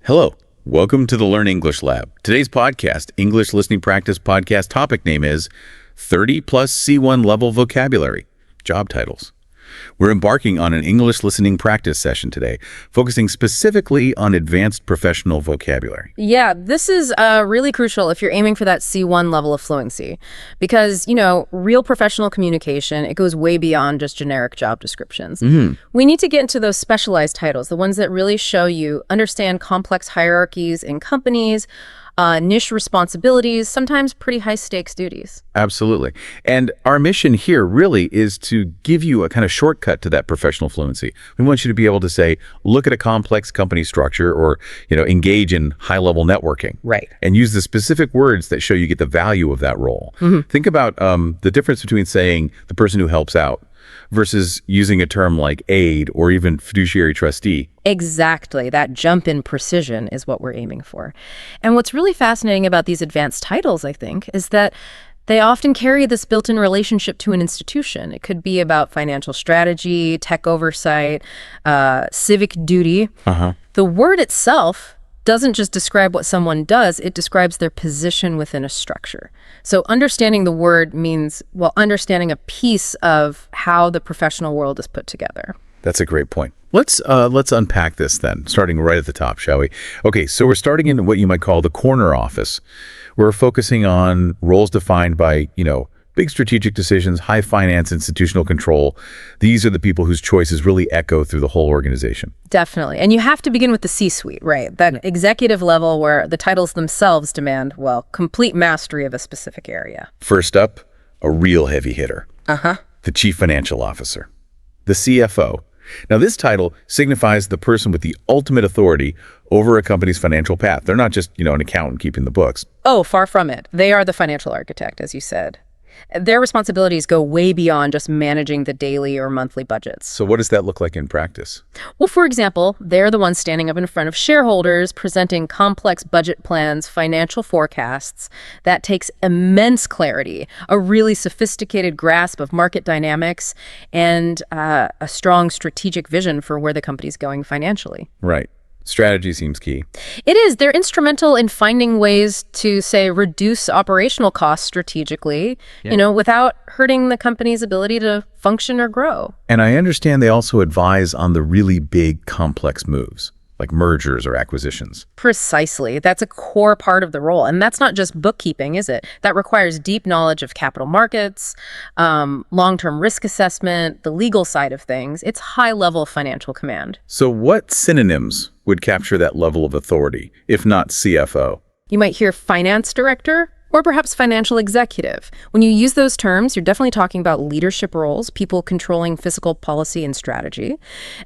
Hello, welcome to the Learn English Lab. Today's podcast, English Listening Practice Podcast, topic name is 30 plus C1 level vocabulary, job titles. We're embarking on an English listening practice session today, focusing specifically on advanced professional vocabulary. Yeah, this is really crucial if you're aiming for that C1 level of fluency. Because, real professional communication, it goes way beyond just generic job descriptions. We need to get into those specialized titles, the ones that really show you understand complex hierarchies in companies, niche responsibilities, sometimes pretty high-stakes duties. Absolutely. And our mission here really is to give you a kind of shortcut to that professional fluency. We want you to be able to say, look at a complex company structure or, engage in high-level networking. Right. And use the specific words that show you get the value of that role. Think about the difference between saying the person who helps out versus using a term like aide or even fiduciary trustee. Exactly. That jump in precision is what we're aiming for. And what's really fascinating about these advanced titles, I think, is that they often carry this built-in relationship to an institution. It could be about financial strategy, tech oversight, civic duty. The word itself doesn't just describe what someone does, it describes their position within a structure. So understanding the word means, understanding a piece of how the professional world is put together. That's a great point. Let's unpack this then, starting right at the top, shall we? Okay, so we're starting in what you might call the corner office. We're focusing on roles defined by, big strategic decisions, high finance, institutional control. These are the people whose choices really echo through the whole organization. Definitely. And you have to begin with the C-suite, right? That executive level where the titles themselves demand, complete mastery of a specific area. First up, a real heavy hitter. The chief financial officer, the CFO. Now, this title signifies the person with the ultimate authority over a company's financial path. They're not just, an accountant keeping the books. Oh, far from it. They are the financial architect, as you said. Their responsibilities go way beyond just managing the daily or monthly budgets. So what does that look like in practice? Well, for example, they're the ones standing up in front of shareholders, presenting complex budget plans, financial forecasts. That takes immense clarity, a really sophisticated grasp of market dynamics, and a strong strategic vision for where the company's going financially. Right. Strategy seems key. It is. They're instrumental in finding ways to, say, reduce operational costs strategically, without hurting the company's ability to function or grow. And I understand they also advise on the really big, complex moves, like mergers or acquisitions. Precisely. That's a core part of the role. And that's not just bookkeeping, is it? That requires deep knowledge of capital markets, long-term risk assessment, the legal side of things. It's high-level financial command. So what synonyms would capture that level of authority, if not CFO? You might hear finance director or perhaps financial executive. When you use those terms, you're definitely talking about leadership roles, people controlling fiscal policy and strategy.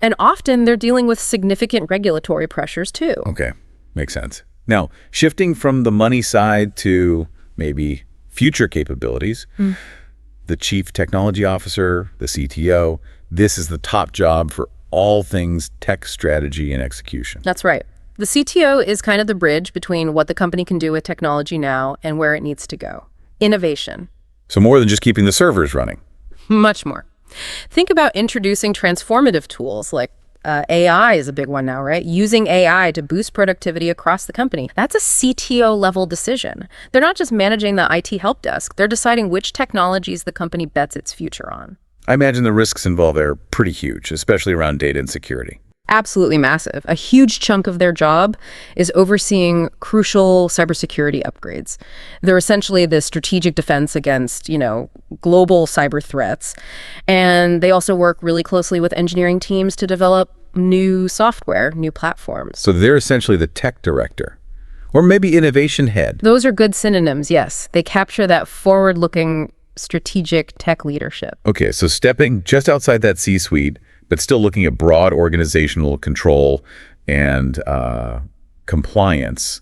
And often they're dealing with significant regulatory pressures too. Okay, makes sense. Now, shifting from the money side to maybe future capabilities, the chief technology officer, the CTO, this is the top job for all things tech strategy and execution. That's right. The CTO is kind of the bridge between what the company can do with technology now and where it needs to go. Innovation. So more than just keeping the servers running. Much more. Think about introducing transformative tools like AI is a big one now, right? Using AI to boost productivity across the company. That's a CTO level decision. They're not just managing the IT help desk. They're deciding which technologies the company bets its future on. I imagine the risks involved there are pretty huge, especially around data and security. Absolutely massive. A huge chunk of their job is overseeing crucial cybersecurity upgrades. They're essentially the strategic defense against, global cyber threats. And they also work really closely with engineering teams to develop new software, new platforms. So they're essentially the tech director, or maybe innovation head. Those are good synonyms, yes. They capture that forward-looking strategic tech leadership. Okay, so stepping just outside that C-suite, but still looking at broad organizational control and compliance,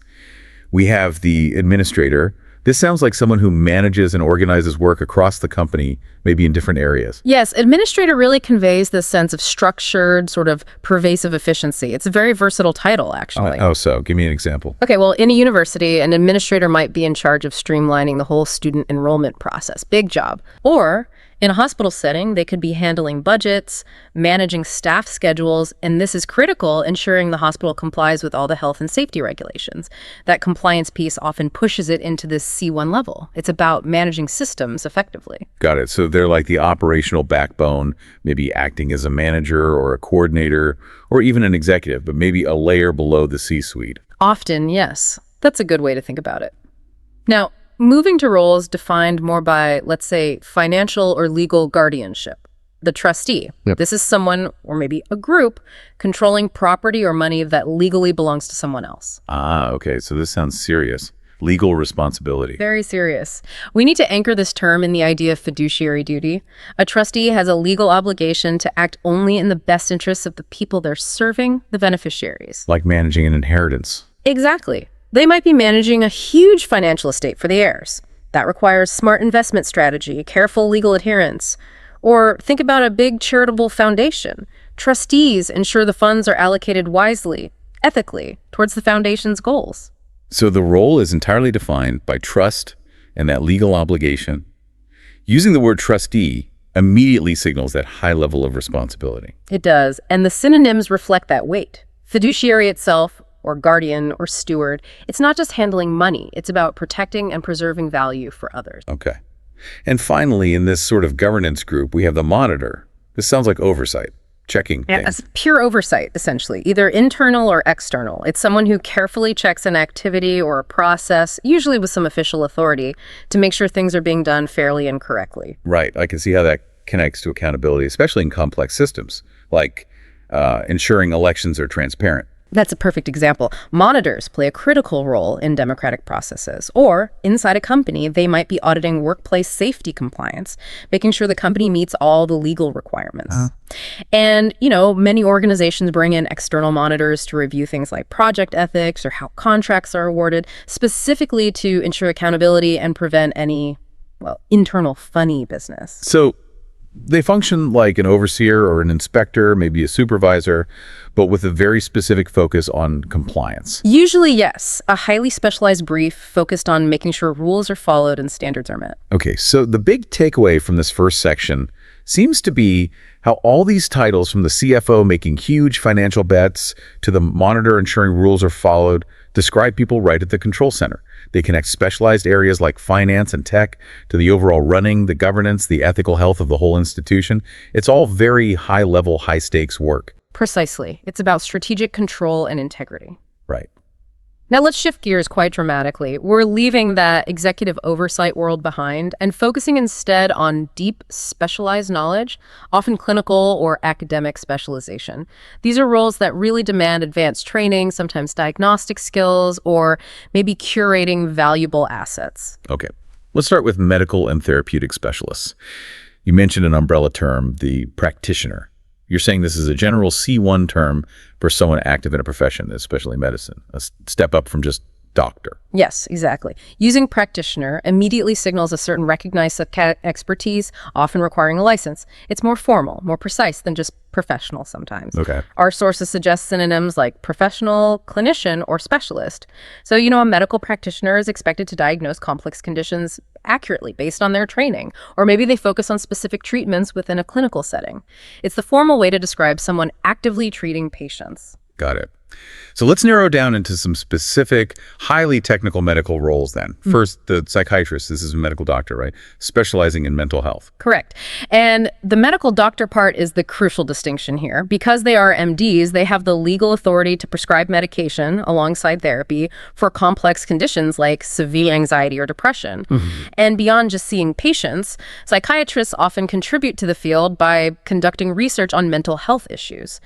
we have the administrator. This sounds like someone who manages and organizes work across the company, maybe in different areas. Yes, administrator really conveys this sense of structured, sort of pervasive efficiency. It's a very versatile title, actually. So give me an example. Okay, well, in a university, an administrator might be in charge of streamlining the whole student enrollment process. Big job. Or In a hospital setting, they could be handling budgets, managing staff schedules, and this is critical, ensuring the hospital complies with all the health and safety regulations. That compliance piece often pushes it into this C1 level. It's about managing systems effectively. Got it. So they're like the operational backbone, maybe acting as a manager or a coordinator or even an executive, but maybe a layer below the C-suite. Often, yes. That's a good way to think about it. Now, moving to roles defined more by, let's say, financial or legal guardianship. The trustee. Yep. This is someone, or maybe a group, controlling property or money that legally belongs to someone else. Ah, okay. So this sounds serious. Legal responsibility. Very serious. We need to anchor this term in the idea of fiduciary duty. A trustee has a legal obligation to act only in the best interests of the people they're serving, the beneficiaries. Like managing an inheritance. Exactly. They might be managing a huge financial estate for the heirs. That requires smart investment strategy, careful legal adherence. Or think about a big charitable foundation. Trustees ensure the funds are allocated wisely, ethically, towards the foundation's goals. So the role is entirely defined by trust and that legal obligation. Using the word trustee immediately signals that high level of responsibility. It does, and the synonyms reflect that weight. Fiduciary itself, or guardian or steward, it's not just handling money, it's about protecting and preserving value for others. Okay. And finally, in this sort of governance group, we have the monitor. This sounds like oversight, checking things. It's pure oversight, essentially, either internal or external. It's someone who carefully checks an activity or a process, usually with some official authority, to make sure things are being done fairly and correctly. Right. I can see how that connects to accountability, especially in complex systems, like ensuring elections are transparent. That's a perfect example. Monitors play a critical role in democratic processes. Or, inside a company, they might be auditing workplace safety compliance, making sure the company meets all the legal requirements. And, many organizations bring in external monitors to review things like project ethics or how contracts are awarded, specifically to ensure accountability and prevent any, internal funny business. So they function like an overseer or an inspector, maybe a supervisor, but with a very specific focus on compliance. Usually, yes. A highly specialized brief focused on making sure rules are followed and standards are met. Okay, so the big takeaway from this first section seems to be how all these titles, from the CFO making huge financial bets to the monitor ensuring rules are followed, describe people right at the control center. They connect specialized areas like finance and tech to the overall running, the governance, the ethical health of the whole institution. It's all very high-level, high-stakes work. Precisely. It's about strategic control and integrity. Right. Now let's shift gears quite dramatically. We're leaving that executive oversight world behind and focusing instead on deep, specialized knowledge, often clinical or academic specialization. These are roles that really demand advanced training, sometimes diagnostic skills, or maybe curating valuable assets. Okay. Let's start with medical and therapeutic specialists. You mentioned an umbrella term, the practitioner. You're saying this is a general C1 term for someone active in a profession, especially medicine, a step up from just doctor. Yes, exactly. Using practitioner immediately signals a certain recognized expertise, often requiring a license. It's more formal, more precise than just professional sometimes. Okay. Our sources suggest synonyms like professional, clinician, or specialist. So, a medical practitioner is expected to diagnose complex conditions accurately based on their training, or maybe they focus on specific treatments within a clinical setting. It's the formal way to describe someone actively treating patients. Got it. So let's narrow down into some specific, highly technical medical roles then. First, the psychiatrist. This is a medical doctor, right? Specializing in mental health. Correct. And the medical doctor part is the crucial distinction here. Because they are MDs, they have the legal authority to prescribe medication alongside therapy for complex conditions like severe anxiety or depression. And beyond just seeing patients, psychiatrists often contribute to the field by conducting research on mental health issues.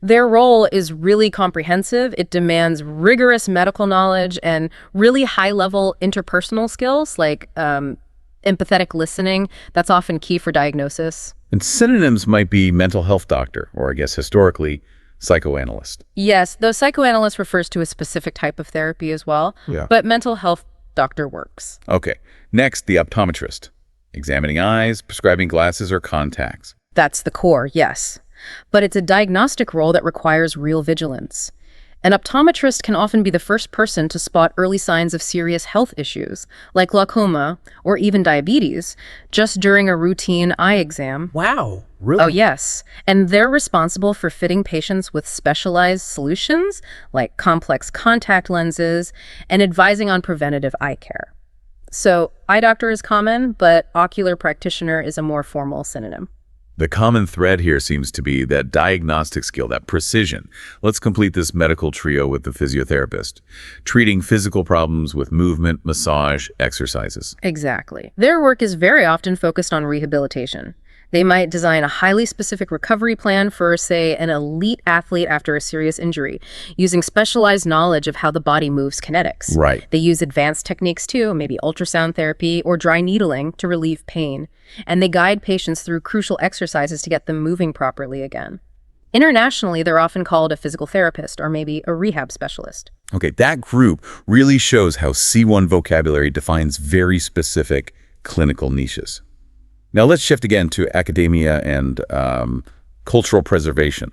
Their role is really comprehensive. It demands rigorous medical knowledge and really high-level interpersonal skills like empathetic listening. That's often key for diagnosis. And synonyms might be mental health doctor, or I guess historically, psychoanalyst. Yes, though psychoanalyst refers to a specific type of therapy as well, but mental health doctor works. Okay. Next, the optometrist. Examining eyes, prescribing glasses or contacts. That's the core, yes. But it's a diagnostic role that requires real vigilance. An optometrist can often be the first person to spot early signs of serious health issues, like glaucoma or even diabetes, just during a routine eye exam. Wow, really? Oh, yes. And they're responsible for fitting patients with specialized solutions, like complex contact lenses, and advising on preventative eye care. So, eye doctor is common, but ocular practitioner is a more formal synonym. The common thread here seems to be that diagnostic skill, that precision. Let's complete this medical trio with the physiotherapist, treating physical problems with movement, massage, exercises. Exactly. Their work is very often focused on rehabilitation. They might design a highly specific recovery plan for, say, an elite athlete after a serious injury, using specialized knowledge of how the body moves kinetics. Right. They use advanced techniques too, maybe ultrasound therapy or dry needling to relieve pain. And they guide patients through crucial exercises to get them moving properly again. Internationally, they're often called a physical therapist or maybe a rehab specialist. Okay, that group really shows how C1 vocabulary defines very specific clinical niches. Now let's shift again to academia and cultural preservation.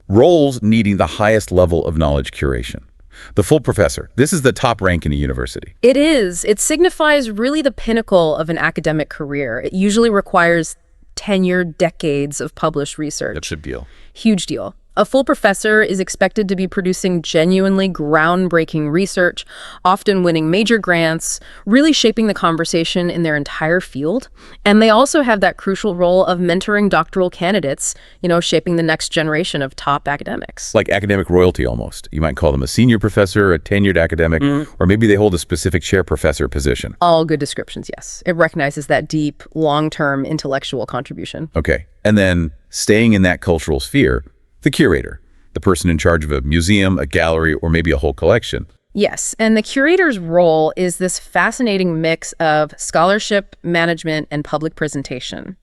Roles needing the highest level of knowledge curation. The full professor. This is the top rank in a university. It is. It signifies really the pinnacle of an academic career. It usually requires tenure, decades of published research. That's a deal. Huge deal. A full professor is expected to be producing genuinely groundbreaking research, often winning major grants, really shaping the conversation in their entire field. And they also have that crucial role of mentoring doctoral candidates, shaping the next generation of top academics. Like academic royalty almost. You might call them a senior professor, a tenured academic, or maybe they hold a specific chair professor position. All good descriptions, yes. It recognizes that deep, long-term intellectual contribution. Okay. And then staying in that cultural sphere, the curator, the person in charge of a museum, a gallery, or maybe a whole collection. Yes, and the curator's role is this fascinating mix of scholarship, management, and public presentation.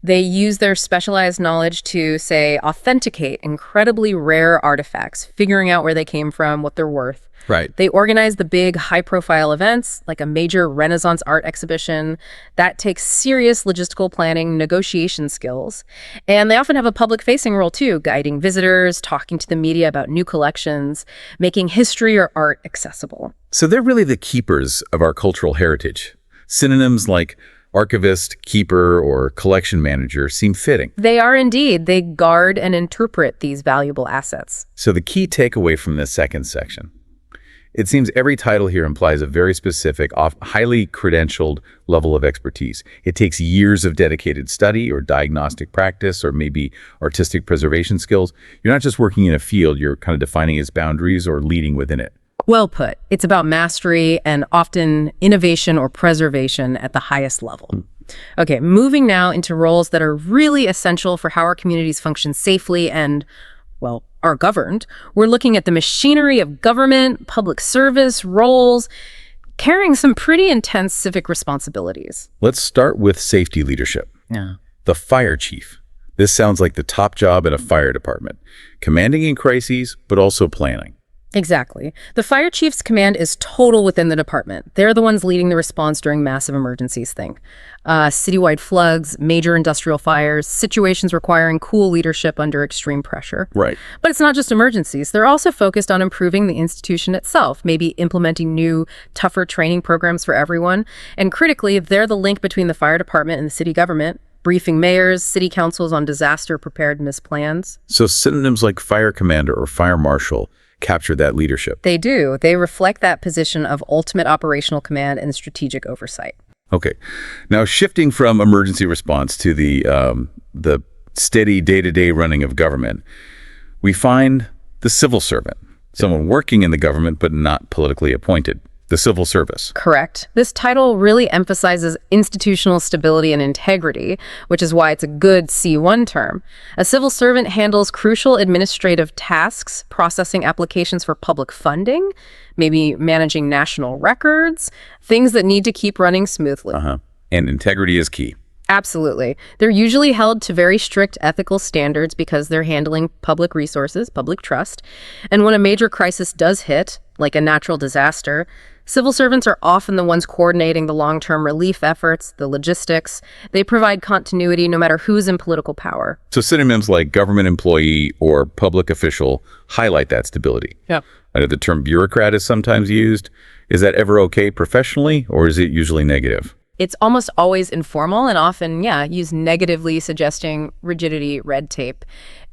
They use their specialized knowledge to, say, authenticate incredibly rare artifacts, figuring out where they came from, what they're worth. Right. They organize the big high-profile events, like a major Renaissance art exhibition. That takes serious logistical planning, negotiation skills. And they often have a public-facing role, too, guiding visitors, talking to the media about new collections, making history or art accessible. So they're really the keepers of our cultural heritage. Synonyms like archivist, keeper, or collection manager seem fitting. They are indeed. They guard and interpret these valuable assets. So the key takeaway from this second section: it seems every title here implies a very specific, highly credentialed level of expertise. It takes years of dedicated study or diagnostic practice or maybe artistic preservation skills. You're not just working in a field, you're kind of defining its boundaries or leading within it. Well put. It's about mastery and often innovation or preservation at the highest level. Okay, moving now into roles that are really essential for how our communities function safely and, well, are governed. We're looking at the machinery of government, public service, roles, carrying some pretty intense civic responsibilities. Let's start with safety leadership. Yeah. The fire chief. This sounds like the top job in a fire department, commanding in crises, but also planning. Exactly. The fire chief's command is total within the department. They're the ones leading the response during massive emergencies, think. Citywide floods, major industrial fires, situations requiring cool leadership under extreme pressure. Right. But it's not just emergencies. They're also focused on improving the institution itself, maybe implementing new, tougher training programs for everyone. And critically, they're the link between the fire department and the city government, briefing mayors, city councils on disaster preparedness plans. So synonyms like fire commander or fire marshal capture that leadership. They do. They reflect that position of ultimate operational command and strategic oversight. Okay. Now shifting from emergency response to the steady day-to-day running of government, we find the civil servant, someone working in the government but not politically appointed. The civil service. Correct. This title really emphasizes institutional stability and integrity, which is why it's a good C1 term. A civil servant handles crucial administrative tasks, processing applications for public funding, maybe managing national records, things that need to keep running smoothly. And integrity is key. Absolutely. They're usually held to very strict ethical standards because they're handling public resources, public trust. And when a major crisis does hit, like a natural disaster, Civil servants are often the ones coordinating the long-term relief efforts, the logistics. They provide continuity no matter who's in political power. So synonyms like government employee or public official highlight that stability. Yeah. I know the term bureaucrat is sometimes used. Is that ever okay professionally, or is it usually negative? It's almost always informal and often, used negatively, suggesting rigidity, red tape.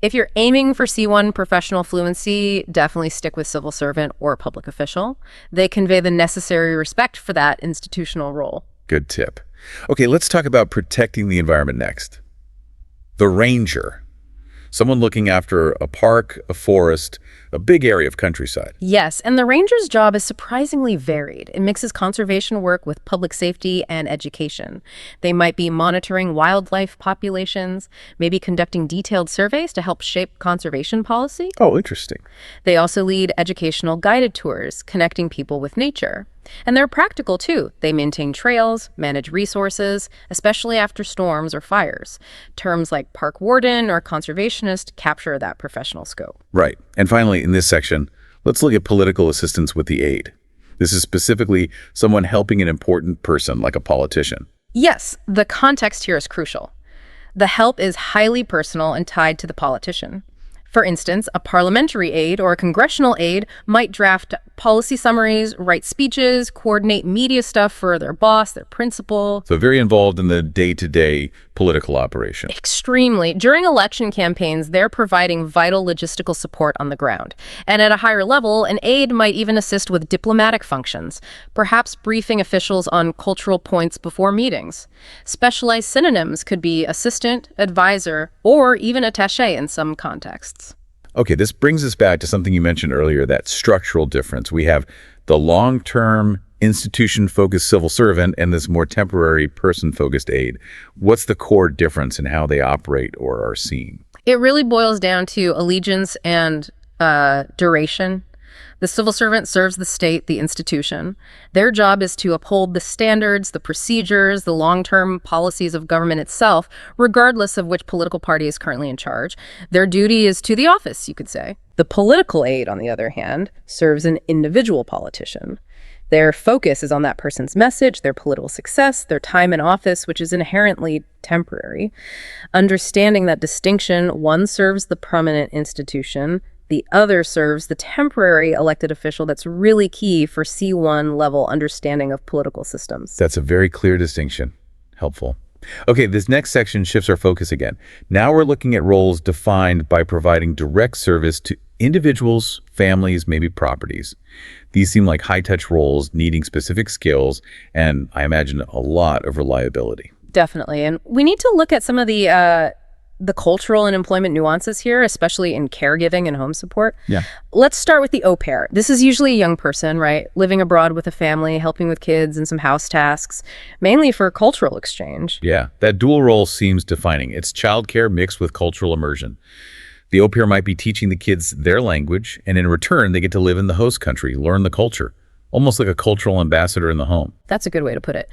If you're aiming for C1 professional fluency, definitely stick with civil servant or public official. They convey the necessary respect for that institutional role. Good tip. Okay, let's talk about protecting the environment next. The ranger. Someone looking after a park, a forest, a big area of countryside. Yes, and the ranger's job is surprisingly varied. It mixes conservation work with public safety and education. They might be monitoring wildlife populations, maybe conducting detailed surveys to help shape conservation policy. Oh, interesting. They also lead educational guided tours, connecting people with nature. And they're practical, too. They maintain trails, manage resources, especially after storms or fires. Terms like park warden or conservationist capture that professional scope. Right. And finally, in this section, let's look at political assistance with the aid. This is specifically someone helping an important person, like a politician. Yes, the context here is crucial. The help is highly personal and tied to the politician. For instance, a parliamentary aide or a congressional aide might draft policy summaries, write speeches, coordinate media stuff for their boss, their principal. So very involved in the day-to-day political operation. Extremely. During election campaigns, they're providing vital logistical support on the ground. And at a higher level, an aide might even assist with diplomatic functions, perhaps briefing officials on cultural points before meetings. Specialized synonyms could be assistant, advisor, or even attaché in some contexts. Okay, this brings us back to something you mentioned earlier, that structural difference. We have the long-term institution-focused civil servant and this more temporary person-focused aide. What's the core difference in how they operate or are seen? It really boils down to allegiance and duration. The civil servant serves the state, the institution. Their job is to uphold the standards, the procedures, the long-term policies of government itself, regardless of which political party is currently in charge. Their duty is to the office, you could say. The political aide, on the other hand, serves an individual politician. Their focus is on that person's message, their political success, their time in office, which is inherently temporary. Understanding that distinction, one serves the permanent institution, the other serves the temporary elected official. That's really key for C1 level understanding of political systems. That's a very clear distinction. Helpful. Okay, this next section shifts our focus again. Now we're looking at roles defined by providing direct service to individuals, families, maybe properties. These seem like high-touch roles needing specific skills and, I imagine, a lot of reliability. Definitely. And we need to look at some of the cultural and employment nuances here, especially in caregiving and home support. Yeah. Let's start with the au pair. This is usually a young person, right? Living abroad with a family, helping with kids and some house tasks, mainly for cultural exchange. Yeah, that dual role seems defining. It's childcare mixed with cultural immersion. The au pair might be teaching the kids their language, and in return, they get to live in the host country, learn the culture, almost like a cultural ambassador in the home. That's a good way to put it.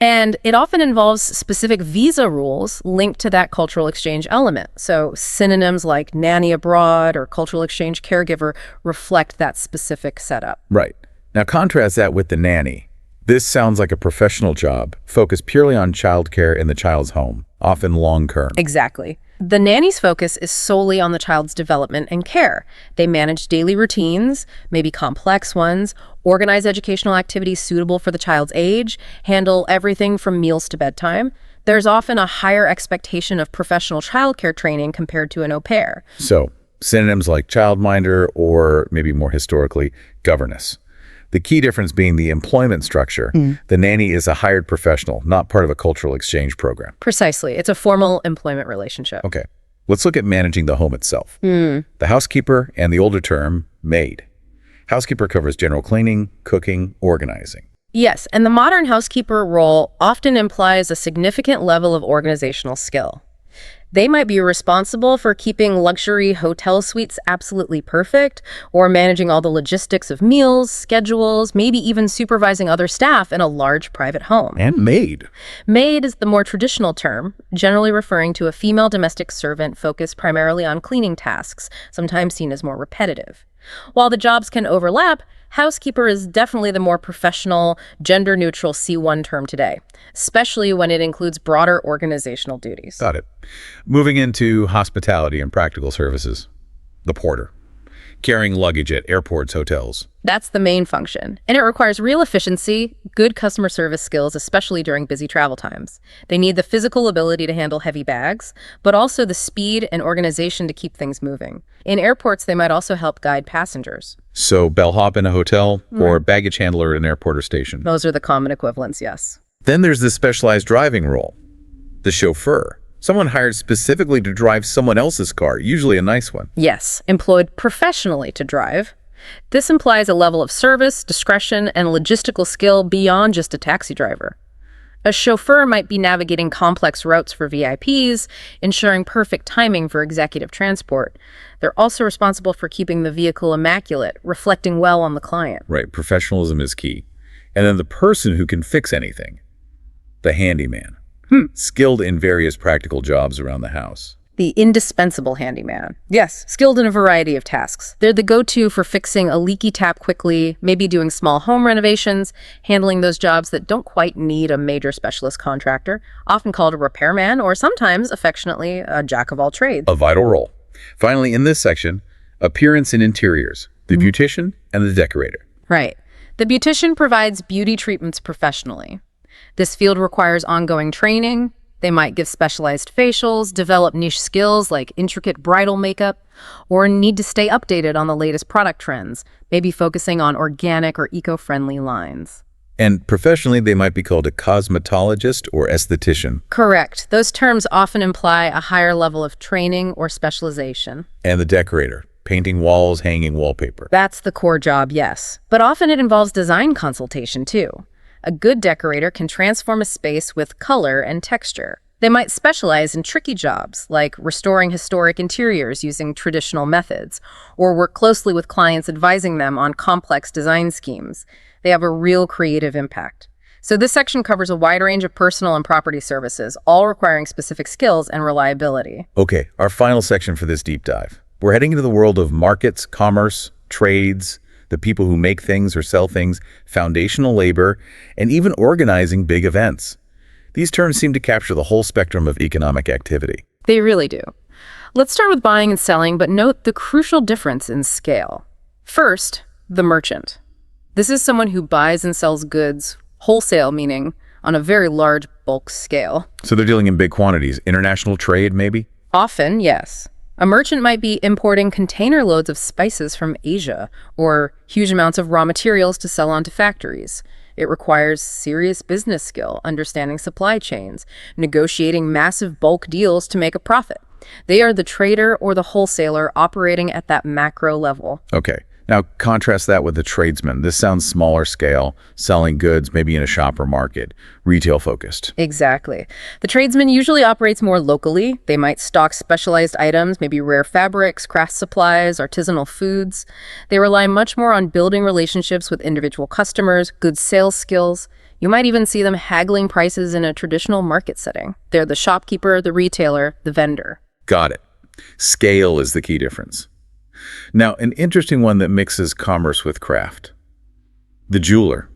And it often involves specific visa rules linked to that cultural exchange element. So synonyms like nanny abroad or cultural exchange caregiver reflect that specific setup. Right. Now contrast that with the nanny. This sounds like a professional job, focused purely on childcare in the child's home, often long-term. Exactly. The nanny's focus is solely on the child's development and care. They manage daily routines, maybe complex ones, organize educational activities suitable for the child's age, handle everything from meals to bedtime. There's often a higher expectation of professional childcare training compared to an au pair. So, synonyms like childminder or maybe more historically, governess. The key difference being the employment structure. The nanny is a hired professional, not part of a cultural exchange program. Precisely. It's a formal employment relationship. Okay. Let's look at managing the home itself. The housekeeper and the older term, maid. Housekeeper covers general cleaning, cooking, organizing. Yes, and the modern housekeeper role often implies a significant level of organizational skill. They might be responsible for keeping luxury hotel suites absolutely perfect, or managing all the logistics of meals, schedules, maybe even supervising other staff in a large private home. And maid. Maid is the more traditional term, generally referring to a female domestic servant focused primarily on cleaning tasks, sometimes seen as more repetitive. While the jobs can overlap, Housekeeper is definitely the more professional, gender-neutral C1 term today, especially when it includes broader organizational duties. Got it. Moving into hospitality and practical services. The porter. Carrying luggage at airports, hotels. That's the main function, and it requires real efficiency, good customer service skills, especially during busy travel times. They need the physical ability to handle heavy bags, but also the speed and organization to keep things moving. In airports, they might also help guide passengers. So bellhop in a hotel or baggage handler at an airport or station. Those are the common equivalents, yes. Then there's the specialized driving role. The chauffeur. Someone hired specifically to drive someone else's car, usually a nice one. Yes, employed professionally to drive. This implies a level of service, discretion, and logistical skill beyond just a taxi driver. A chauffeur might be navigating complex routes for VIPs, ensuring perfect timing for executive transport. They're also responsible for keeping the vehicle immaculate, reflecting well on the client. Right, professionalism is key. And then the person who can fix anything. The handyman. Skilled in various practical jobs around the house. The indispensable handyman. Yes, skilled in a variety of tasks. They're the go-to for fixing a leaky tap quickly, maybe doing small home renovations, handling those jobs that don't quite need a major specialist contractor, often called a repairman or sometimes, affectionately, a jack of all trades. A vital role. Finally, in this section, appearance and interiors. The beautician and the decorator. Right. The beautician provides beauty treatments professionally. This field requires ongoing training. They might give specialized facials, develop niche skills like intricate bridal makeup, or need to stay updated on the latest product trends, maybe focusing on organic or eco-friendly lines. And professionally, they might be called a cosmetologist or esthetician. Correct. Those terms often imply a higher level of training or specialization. And the decorator. Painting walls, hanging wallpaper. That's the core job, yes. But often it involves design consultation, too. A good decorator can transform a space with color and texture. They might specialize in tricky jobs, like restoring historic interiors using traditional methods, or work closely with clients advising them on complex design schemes. They have a real creative impact. So this section covers a wide range of personal and property services, all requiring specific skills and reliability. Okay, our final section for this deep dive. We're heading into the world of markets, commerce, trades, the people who make things or sell things, foundational labor, and even organizing big events. These terms seem to capture the whole spectrum of economic activity. They really do. Let's start with buying and selling, but note the crucial difference in scale. First, the merchant. This is someone who buys and sells goods, wholesale meaning, on a very large bulk scale. So they're dealing in big quantities. International trade, maybe? Often, yes. A merchant might be importing container loads of spices from Asia or huge amounts of raw materials to sell onto factories. It requires serious business skill, understanding supply chains, negotiating massive bulk deals to make a profit. They are the trader or the wholesaler operating at that macro level. Okay. Now contrast that with the tradesman. This sounds smaller scale, selling goods maybe in a shop or market, retail focused. Exactly. The tradesman usually operates more locally. They might stock specialized items, maybe rare fabrics, craft supplies, artisanal foods. They rely much more on building relationships with individual customers, good sales skills. You might even see them haggling prices in a traditional market setting. They're the shopkeeper, the retailer, the vendor. Got it. Scale is the key difference. Now, an interesting one that mixes commerce with craft. The jeweler.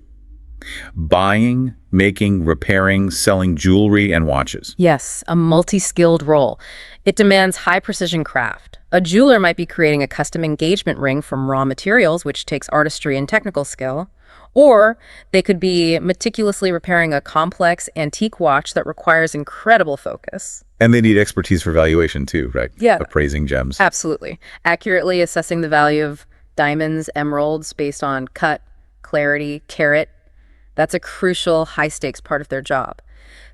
Buying, making, repairing, selling jewelry and watches. Yes, a multi-skilled role. It demands high-precision craft. A jeweler might be creating a custom engagement ring from raw materials, which takes artistry and technical skill. Or they could be meticulously repairing a complex antique watch that requires incredible focus. And they need expertise for valuation too, right? Yeah. Appraising gems. Absolutely. Accurately assessing the value of diamonds, emeralds based on cut, clarity, carat. That's a crucial high-stakes part of their job.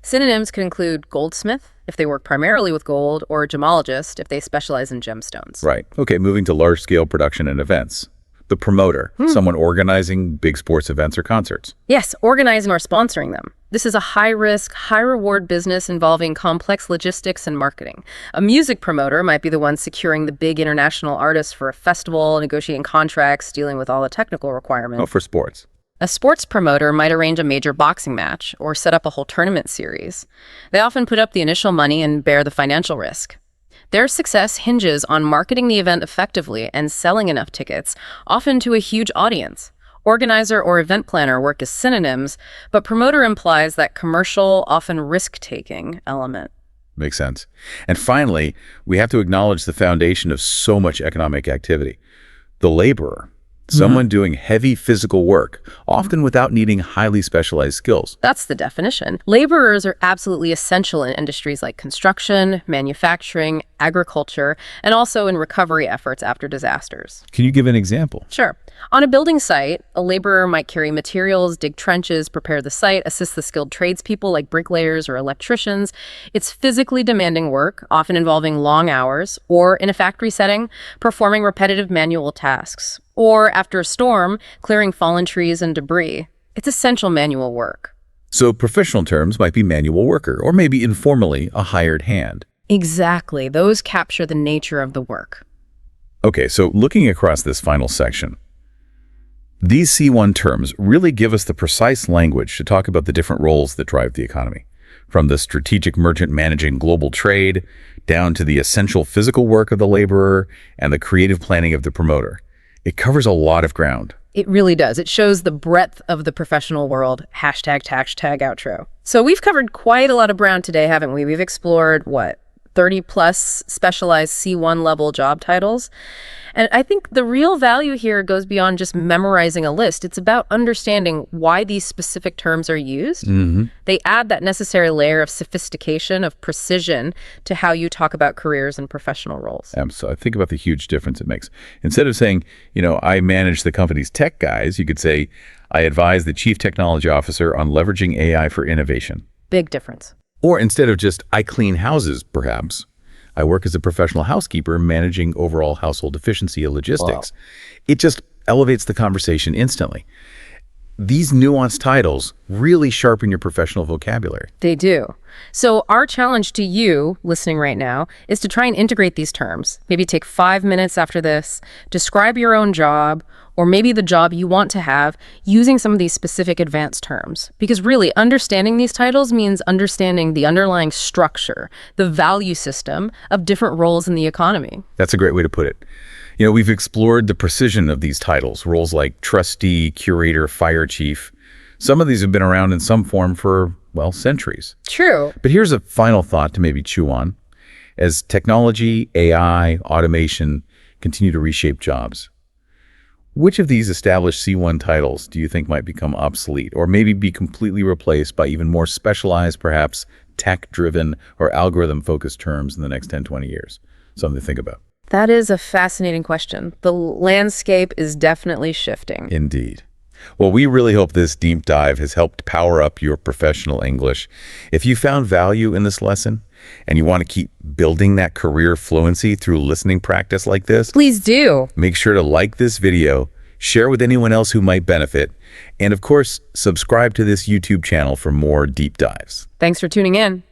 Synonyms could include goldsmith, if they work primarily with gold, or gemologist, if they specialize in gemstones. Right. Okay, moving to large-scale production and events. The promoter, someone organizing big sports events or concerts. Yes, organizing or sponsoring them. This is a high-risk, high-reward business involving complex logistics and marketing. A music promoter might be the one securing the big international artists for a festival, negotiating contracts, dealing with all the technical requirements. Oh, for sports. A sports promoter might arrange a major boxing match or set up a whole tournament series. They often put up the initial money and bear the financial risk. Their success hinges on marketing the event effectively and selling enough tickets, often to a huge audience. Organizer or event planner work as synonyms, but promoter implies that commercial, often risk-taking element. Makes sense. And finally, we have to acknowledge the foundation of so much economic activity. The laborer, someone doing heavy physical work, often without needing highly specialized skills. That's the definition. Laborers are absolutely essential in industries like construction, manufacturing, agriculture, and also in recovery efforts after disasters. Can you give an example? Sure. On a building site, a laborer might carry materials, dig trenches, prepare the site, assist the skilled tradespeople like bricklayers or electricians. It's physically demanding work, often involving long hours, or in a factory setting, performing repetitive manual tasks. Or after a storm, clearing fallen trees and debris. It's essential manual work. So professional terms might be manual worker, or maybe informally a hired hand. Exactly. Those capture the nature of the work. Okay, so looking across this final section, these C1 terms really give us the precise language to talk about the different roles that drive the economy, from the strategic merchant managing global trade, down to the essential physical work of the laborer and the creative planning of the promoter. It covers a lot of ground. It really does. It shows the breadth of the professional world. Hashtag outro. So we've covered quite a lot of ground today, haven't we? We've explored, 30 plus specialized C1 level job titles. And I think the real value here goes beyond just memorizing a list. It's about understanding why these specific terms are used. They add that necessary layer of sophistication, of precision to how you talk about careers and professional roles. So I think about the huge difference it makes. Instead of saying, I manage the company's tech guys, you could say, I advise the chief technology officer on leveraging AI for innovation. Big difference. Or instead of just, I clean houses, perhaps, I work as a professional housekeeper managing overall household efficiency and logistics. Wow. It just elevates the conversation instantly. These nuanced titles really sharpen your professional vocabulary. They do. So our challenge to you, listening right now, is to try and integrate these terms. Maybe take 5 minutes after this, describe your own job, or maybe the job you want to have, using some of these specific advanced terms. Because really, understanding these titles means understanding the underlying structure, the value system of different roles in the economy. That's a great way to put it. We've explored the precision of these titles, roles like trustee, curator, fire chief. Some of these have been around in some form for, centuries. True. But here's a final thought to maybe chew on. As technology, AI, automation continue to reshape jobs, which of these established C1 titles do you think might become obsolete or maybe be completely replaced by even more specialized, perhaps tech-driven or algorithm-focused terms in the next 10, 20 years? Something to think about. That is a fascinating question. The landscape is definitely shifting. Indeed. Well, we really hope this deep dive has helped power up your professional English. If you found value in this lesson and you want to keep building that career fluency through listening practice like this, please do. Make sure to like this video, share with anyone else who might benefit, and of course, subscribe to this YouTube channel for more deep dives. Thanks for tuning in.